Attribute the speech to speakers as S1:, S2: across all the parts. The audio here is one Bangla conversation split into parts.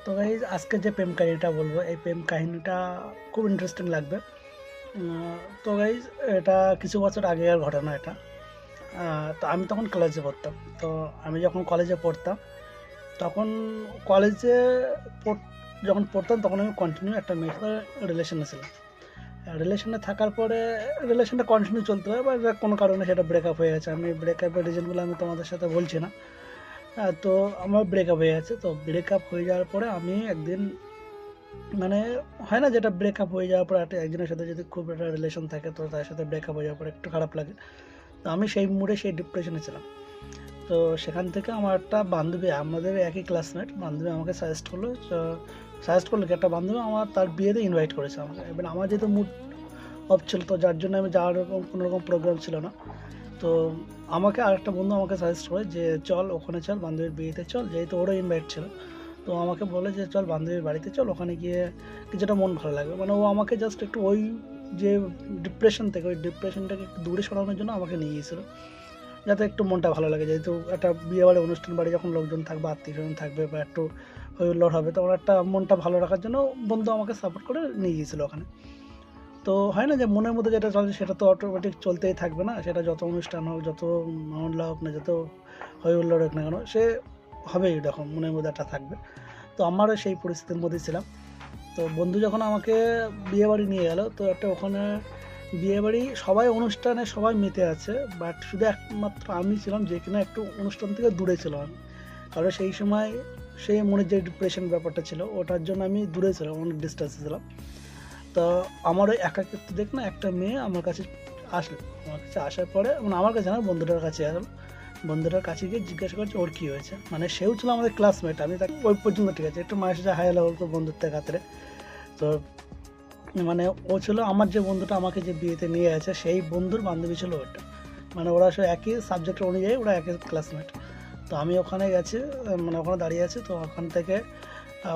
S1: তো গাইজ আজকে যে প্রেম কাহিনীটা বলবো এই প্রেম কাহিনীটা খুব ইন্টারেস্টিং লাগবে। তো গাইজ এটা কিছু বছর আগেকার ঘটনা এটা। তো আমি তখন কলেজে পড়তাম। তো আমি যখন কলেজে পড়তাম তখন কলেজে যখন পড়তাম তখন আমি কন্টিনিউ একটা মেয়ের সাথে রিলেশনে ছিলাম। রিলেশনে থাকার পরে রিলেশনটা কন্টিনিউ চলতে হয়, বা কোনো কারণে সেটা ব্রেকআপ হয়ে গেছে। আমি ব্রেকআপের রিজনগুলো আমি তোমাদের সাথে বলছি না। তো আমার ব্রেকআপ হয়ে গেছে। তো ব্রেকআপ হয়ে যাওয়ার পরে আমি একদিন, মানে হয় না যেটা ব্রেকআপ হয়ে যাওয়ার পর একটা একজনের সাথে যদি খুব একটা রিলেশন থাকে তো তার সাথে ব্রেকআপ হয়ে যাওয়ার পর একটু খারাপ লাগে। তো আমি সেই মুডে সেই ডিপ্রেশনে ছিলাম। তো সেখান থেকে আমার একটা বান্ধবী, আমাদের একই ক্লাসমেট বান্ধবী আমাকে সাজেস্ট করলো কি একটা বান্ধবী আমার তার বিয়েতে ইনভাইট করেছে আমাকে। এবার আমার যেহেতু মুড অফ ছিল তো যার জন্য আমি যাওয়ার কোনো রকম প্রোগ্রাম ছিল না। তো আমাকে আরেকটা বন্ধু আমাকে সাজেস্ট করে যে চল ওখানে চল, বান্ধবীর বিয়েতে চল, যেহেতু ওরও ইনভাইট ছিল। তো আমাকে বলে যে চল বান্ধবীর বাড়িতে চল, ওখানে গিয়ে কিছুটা মন ভালো লাগবে। মানে ও আমাকে জাস্ট একটু ওই যে ডিপ্রেশন থেকে, ওই ডিপ্রেশনটাকে একটু দূরে সরানোর জন্য আমাকে নিয়ে গিয়েছিলো, যাতে একটু মনটা ভালো লাগে। যেহেতু একটা বিয়ে বাড়ি অনুষ্ঠান বাড়ি যখন লোকজন থাকবে, আত্মীয় স্বজন থাকবে, বা একটু হই হুল্লোড় হবে, তখন একটা মনটা ভালো রাখার জন্য বন্ধু আমাকে সাপোর্ট করে নিয়ে গিয়েছিলো ওখানে। তো হয় না যে মনের মধ্যে যেটা চলছে সেটা তো অটোমেটিক চলতেই থাকবে না, সেটা যত অনুষ্ঠান হোক, যত মামলা হোক না, যত হই হুল্লোড় হোক না কেন, সে হবেই এরকম, মনের মধ্যে একটা থাকবে। তো আমারও সেই পরিস্থিতির মধ্যে ছিলাম। তো বন্ধু যখন আমাকে বিয়েবাড়ি নিয়ে গেল, তো একটা ওখানে বিয়েবাড়ি সবাই অনুষ্ঠানে সবাই মেতে আছে, বাট শুধু একমাত্র আমি ছিলাম যে কিনা একটু অনুষ্ঠান থেকে দূরে ছিলাম আমি। কারণ সেই সময় সেই মনের যে ডিপ্রেশন ব্যাপারটা ছিল ওটার জন্য আমি দূরে ছিলাম, অনেক ডিস্টেন্সে ছিলাম। তো আমার ওই একাকিত্ব দেখ না একটা মেয়ে আমার কাছে আসলো। আমার কাছে আসার পরে, মানে আমার কাছে না, বন্ধুটার কাছে আসলো। বন্ধুটার কাছে গিয়ে জিজ্ঞাসা করছে ওর কী হয়েছে। মানে সেও ছিল আমাদের ক্লাসমেট, আমি তাকে ওই পর্যন্ত ঠিক আছে একটু মায়ের সাথে হাই হ্যালো বলতো বন্ধুত্বের খাতিরে। তো মানে ও ছিল আমার যে বন্ধুটা আমাকে যে বিয়েতে নিয়ে গেছে সেই বন্ধুর বান্ধবী ছিল ওটা। মানে ওরা সব একই সাবজেক্ট অনুযায়ী ওরা একই ক্লাসমেট। তো আমি ওখানে গেছি, মানে ওখানে দাঁড়িয়ে আছি। তো ওখান থেকে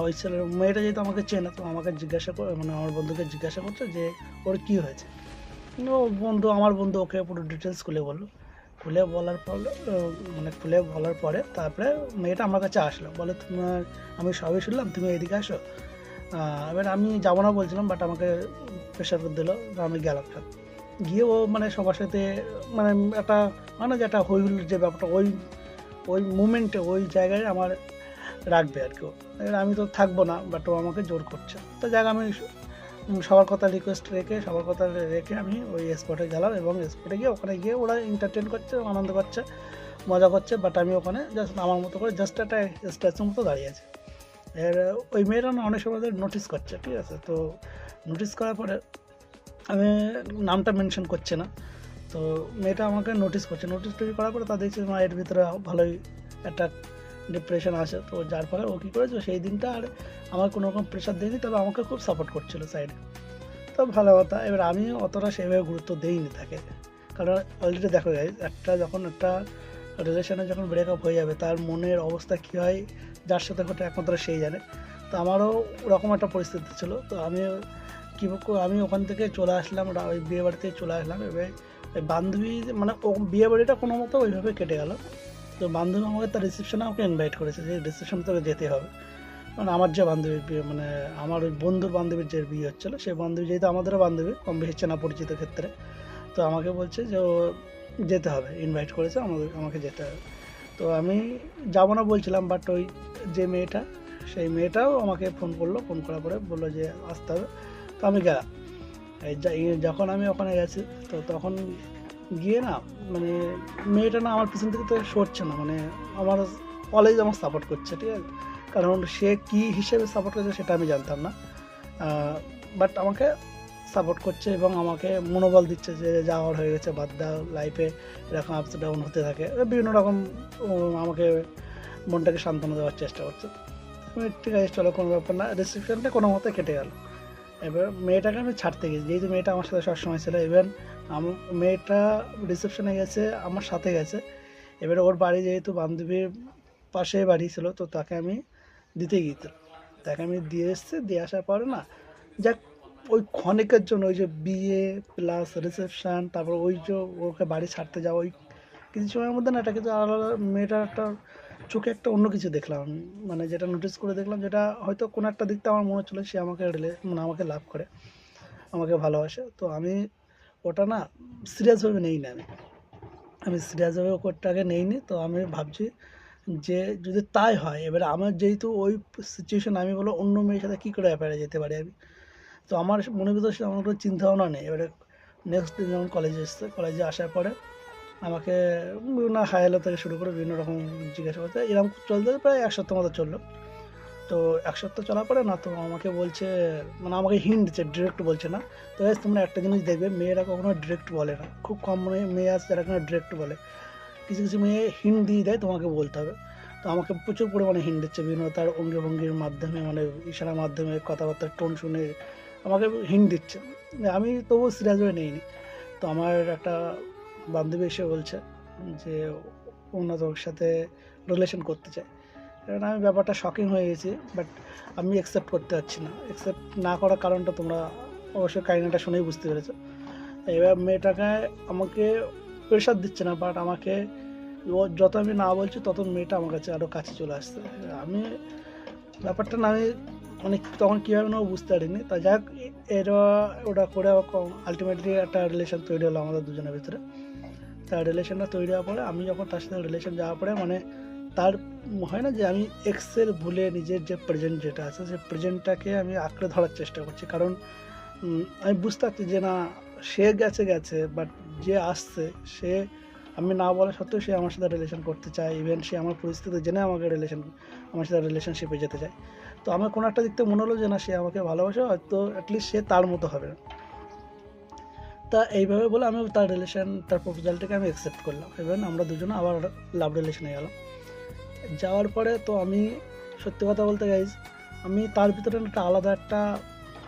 S1: ওই ছেলের মেয়েটা যেহেতু আমাকে চেনে, তো আমাকে জিজ্ঞাসা করে, মানে আমার বন্ধুকে জিজ্ঞাসা করছে যে ওর কী হয়েছে। ও বন্ধু, আমার বন্ধু ওকে পুরো ডিটেলস খুলে বললো। খুলে বলার পর মানে খুলে বলার পরে তারপরে মেয়েটা আমার কাছে আসলো, বলে তোমার, আমি সবই শুনলাম, তুমি এদিকে আসো। এবার আমি যাবো না বলছিলাম, বাট আমাকে প্রেশার করে দিলো, আমি গেলাম সাথে। গিয়ে ও মানে সবার সাথে, মানে একটা হয় না যে একটা হই হুল্লোড় যে ব্যাপারটা, ওই ওই মুমেন্টে ওই জায়গায় আমার রাখবে আর কি ও। এবার আমি তো থাকবো না, বাট ও আমাকে জোর করছে। তো যাক আমি সবার কথা রিকোয়েস্ট রেখে, সবার কথা রেখে আমি ওই স্পটে গেলাম, এবং স্পটে গিয়ে ওখানে গিয়ে ওরা এন্টারটেন করছে, আনন্দ করছে, মজা করছে, বাট আমি ওখানে জাস্ট আমার মতো করে জাস্ট একটা স্ট্যাচুর মতো দাঁড়িয়ে আছি। এর ওই মেয়েরা না অনেক সময় নোটিস করছে, ঠিক আছে। তো নোটিস করার পরে আমি নামটা মেনশন করছি না। তো মেয়েটা আমাকে নোটিস করছে, নোটিস করার পরে তা দেখছি এর ভিতরে ভালোই একটা ডিপ্রেশন আসে। তো যার ফলে ও কী করেছে সেই দিনটা আর আমার কোনো রকম প্রেশার দেয়নি, তবে আমাকে খুব সাপোর্ট করছিল সাইডে। তো ভালো কথা। এবার আমি অতটা সেভাবে গুরুত্ব দেইনি তাকে, কারণ অলরেডি দেখো গাইজ, একটা যখন একটা রিলেশনে যখন ব্রেকআপ হয়ে যাবে তার মনের অবস্থা কী হয়, যার সাথে ঘটে একমাত্র সেই জানে। তো আমারও ওরকম একটা পরিস্থিতি ছিল। তো আমি ওখান থেকে চলে আসলাম, ওই বিয়ে বাড়িতে চলে আসলাম। এবার ওই বান্ধবী, মানে ও বিয়ে বাড়িটা কোনো মতো ওইভাবে কেটে গেল। তো বান্ধবী আমাকে তার রিসেপশনে আমাকে ইনভাইট করেছে যে রিসেপশনে তোকে যেতে হবে। মানে আমার যে বান্ধবীর বিয়ে, মানে আমার ওই বন্ধুর বান্ধবীর যে বিয়ে হচ্ছিলো, সেই বান্ধবী যেহেতু আমাদেরও বান্ধবী কম বেশি চেনা পরিচিত ক্ষেত্রে, তো আমাকে বলছে যে ও যেতে হবে, ইনভাইট করেছে আমাকে যেতে হবে। তো আমি যাবো না বলছিলাম, বাট ওই যে মেয়েটা, সেই মেয়েটাও আমাকে ফোন করলো, ফোন করার পরে বললো যে আসতে হবে। তো আমি গেলাম। যখন আমি ওখানে গেছি, তো তখন গিয়ে না, মানে মেয়েটা না আমার পিছন থেকে তো সরছে না, মানে আমার অলওয়েজ আমার সাপোর্ট করছে, ঠিক আছে। কারণ সে কী হিসেবে সাপোর্ট করছে সেটা আমি জানতাম না, বাট আমাকে সাপোর্ট করছে এবং আমাকে মনোবল দিচ্ছে যে যাওয়ার হয়ে গেছে, বাদ দাও, লাইফে এরকম আপস ডাউন হতে থাকে, বিভিন্ন রকম আমাকে মনটাকে সান্ত্বনা দেওয়ার চেষ্টা করছে। আমি ঠিক আছে চলো, কোনো ব্যাপার না। রিসেপশনটা কোনো মতে কেটে গেল। এবার মেয়েটাকে আমি ছাড়তে গেছি, যেহেতু মেয়েটা আমার সাথে সবসময় ছিল। ইভেন মেয়েটা রিসেপশনে গেছে, আমার সাথে গেছে। এবারে ওর বাড়ি যেহেতু বান্ধবীর পাশে বাড়ি ছিল, তো তাকে আমি দিতে গিয়েছিলাম। তাকে আমি দিয়ে এসেছি, দিয়ে আসার পরে না, যাক, ওই ক্ষণিকের জন্য ওই যে বিয়ে প্লাস রিসেপশান, তারপর ওই যে ওকে বাড়ি ছাড়তে যাওয়া, ওই কিছু সময়ের মধ্যে না এটা কিন্তু আলাদা, মেয়েটার একটা চোখে একটা অন্য কিছু দেখলাম আমি, মানে যেটা নোটিস করে দেখলাম, যেটা হয়তো কোনো একটা দিক থেকে আমার মনে হচ্ছিলো সে আমাকে মানে আমাকে লাভ করে, আমাকে ভালোবাসে। তো আমি ওটা না সিরিয়াসভাবে নেই না, আমি সিরিয়াসভাবে ওটাকে নেইনি। তো আমি ভাবছি যে যদি তাই হয়, এবারে আমার যেহেতু ওই সিচুয়েশন, আমি বলো অন্য মেয়ের সাথে কী করে অ্যাফেয়ারে যেতে পারি আমি। তো আমার মনের ভিতরে সে আমার কোনো চিন্তাভাবনা নেই। এবারে নেক্সট দিন যখন কলেজে এসছে, কলেজে আসার পরে আমাকে বিভিন্ন হাই হ্যালো থেকে শুরু করে বিভিন্ন রকম জিজ্ঞাসা করতে, এরকম চলতে প্রায় ১ সপ্তাহ মতো চললো। তো ১ সপ্তাহ চলার পরে না, তো আমাকে বলছে, মানে আমাকে হিন্ট দিচ্ছে, ডিরেক্ট বলছে না। তো গাইস তোমরা একটা জিনিস দেখবে, মেয়েরা কখনো ডিরেক্ট বলে না, খুব কম মেয়ে আছে যারা কিনা ডিরেক্ট বলে। কিছু কিছু মেয়ে হিন্ট দিয়ে দেয়, তোমাকে বলতে হবে। তো আমাকে প্রচুর পরিমাণে হিন্ট দিচ্ছে, বিভিন্ন তার অঙ্গি ভঙ্গির মাধ্যমে, মানে ইশারার মাধ্যমে, কথাবার্তার টোন শুনে আমাকে হিন্ট দিচ্ছে। আমি তবুও সিরিয়াসভাবে নিইনি। তো আমার একটা বান্ধবী এসে বলছে যে তোর সাথে রিলেশন করতে চায়। কারণ আমি ব্যাপারটা শকিং হয়ে গেছি, বাট আমি অ্যাকসেপ্ট করতে পারছি না। অ্যাকসেপ্ট না করার কারণটা তোমরা অবশ্যই কাহিনিটা শুনেই বুঝতে পেরেছো। এবার মেয়েটাকে আমাকে প্রেশার দিচ্ছে না, বাট আমাকে যত আমি না বলছি তত মেয়েটা আমার কাছে আরও কাছে চলে আসছে। আমি ব্যাপারটা না, আমি মানে তখন কীভাবে না বুঝতে পারিনি। তা যাক, এটা ওটা করে আলটিমেটলি একটা রিলেশন তৈরি হলো আমাদের দুজনের ভিতরে। তার রিলেশনটা তৈরি হওয়ার পরে আমি যখন তার সাথে রিলেশন যাওয়ার পরে, মানে তার হয় না যে আমি এক্সের ভুলে নিজের যে প্রেজেন্ট যেটা আছে, সেই প্রেজেন্টটাকে আমি আঁকড়ে ধরার চেষ্টা করছি। কারণ আমি বুঝতে পারছি যে না, সে গেছে, বাট যে আসছে সে, আমি না বলা সত্ত্বেও সে আমার সাথে রিলেশন করতে চায়। ইভেন সে আমার পরিস্থিতি জেনে আমার সাথে রিলেশনশিপে যেতে চায়। তো আমার কোনো একটা দিক থেকে মনে হলো যে না, সে আমাকে ভালোবাসে, হয়তো অ্যাটলিস্ট সে তার মতো হবে। তা এইভাবে বলে আমি তার প্রপোজালটাকে আমি অ্যাকসেপ্ট করলাম। ইভেন আমরা দুজনে আবার লাভ রিলেশনে গেলাম। যাওয়ার পরে তো আমি সত্যি কথা বলতে গাইজ, আমি তার ভিতরে একটা আলাদা একটা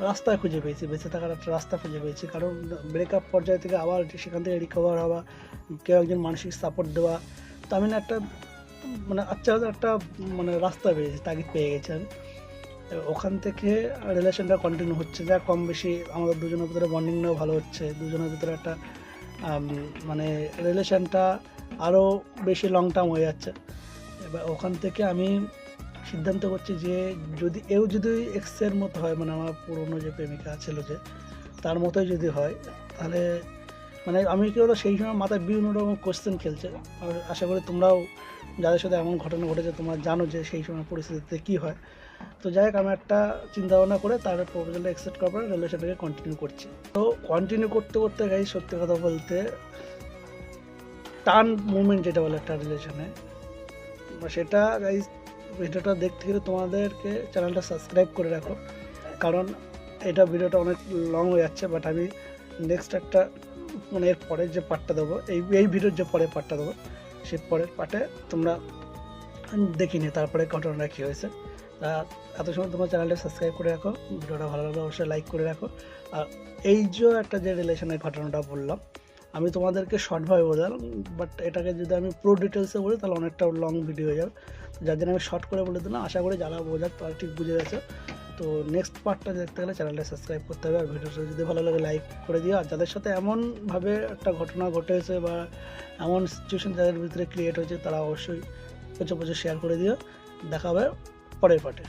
S1: রাস্তা খুঁজে পেয়েছি, বেঁচে থাকার একটা রাস্তা খুঁজে পেয়েছি। কারণ ব্রেকআপ পর্যায় থেকে আবার সেখান থেকে রিকভার হওয়া, কেউ একজন মানসিক সাপোর্ট দেওয়া, তো আমি না একটা মানে আচ্ছা একটা মানে রাস্তা পেয়েছি, তাগিদ পেয়ে গেছি আমি। ওখান থেকে রিলেশনটা কন্টিনিউ হচ্ছে, যা কম বেশি আমাদের দুজনের ভিতরে বন্ডিংটাও ভালো হচ্ছে, দুজনের ভিতরে একটা মানে রিলেশনটা আরও বেশি লং টার্ম হয়ে যাচ্ছে। এবার ওখান থেকে আমি সিদ্ধান্ত করছি যে যদি এক্সের মতো হয়, মানে আমার পুরনো যে প্রেমিকা ছিল যে তার মতোই যদি হয়, তাহলে মানে আমি কি হলো, সেই সময় মাথায় বিভিন্ন রকম কোশ্চেন খেলছে। আর আশা করি তোমরাও যাদের সাথে এমন ঘটনা ঘটেছে তোমরা জানো যে সেই সময় পরিস্থিতিতে কী হয়। তো যাই হোক, আমি একটা চিন্তাভাবনা করে তার প্রপোজালটা অ্যাকসেপ্ট করার পরে রিলেশনটাকে কন্টিনিউ করছি। তো কন্টিনিউ করতে করতে গাই, সত্যি কথা বলতে টার্ন মুভমেন্ট যেটা বলে একটা রিলেশনে, সেটা গাইজ ভিডিওটা দেখতে গেলে তোমাদেরকে চ্যানেলটা সাবস্ক্রাইব করে রাখো। কারণ এটা ভিডিওটা অনেক লং হয়ে যাচ্ছে, বাট আমি নেক্সট একটা মানে এর পরের যে পার্টটা দেবো, এই ভিডিওর যে পরের পার্টটা দেবো, সেই পরের পার্টে তোমরা দেখি নিয়ে তারপরে ঘটনাটা কী হয়েছে। তা এত সময় তোমার চ্যানেলটা সাবস্ক্রাইব করে রাখো, ভিডিওটা ভালো লাগলে অবশ্যই লাইক করে রাখো। আর এই যে একটা যে রিলেশনের ঘটনাটা বললাম, আমি তোমাদেরকে শর্টভাবে বোঝালাম, বাট এটাকে যদি আমি পুরো ডিটেলসে বলি তাহলে অনেকটা লং ভিডিও হয়ে যাবে। যার জন্য আমি শর্ট করে বলে দিলাম, আশা করি যারা বোঝার তারা ঠিক বুঝে গেছে। তো নেক্সট পার্টটা দেখতে গেলে চ্যানেলটা সাবস্ক্রাইব করতে হবে, আর ভিডিওটা যদি ভালো লাগে লাইক করে দিও। আর যাদের সাথে এমনভাবে একটা ঘটনা ঘটেছে বা এমন সিচুয়েশন যাদের ভিতরে ক্রিয়েট হয়েছে, তারা অবশ্যই প্রচুর শেয়ার করে দিও। দেখা হবে পরের পার্টে।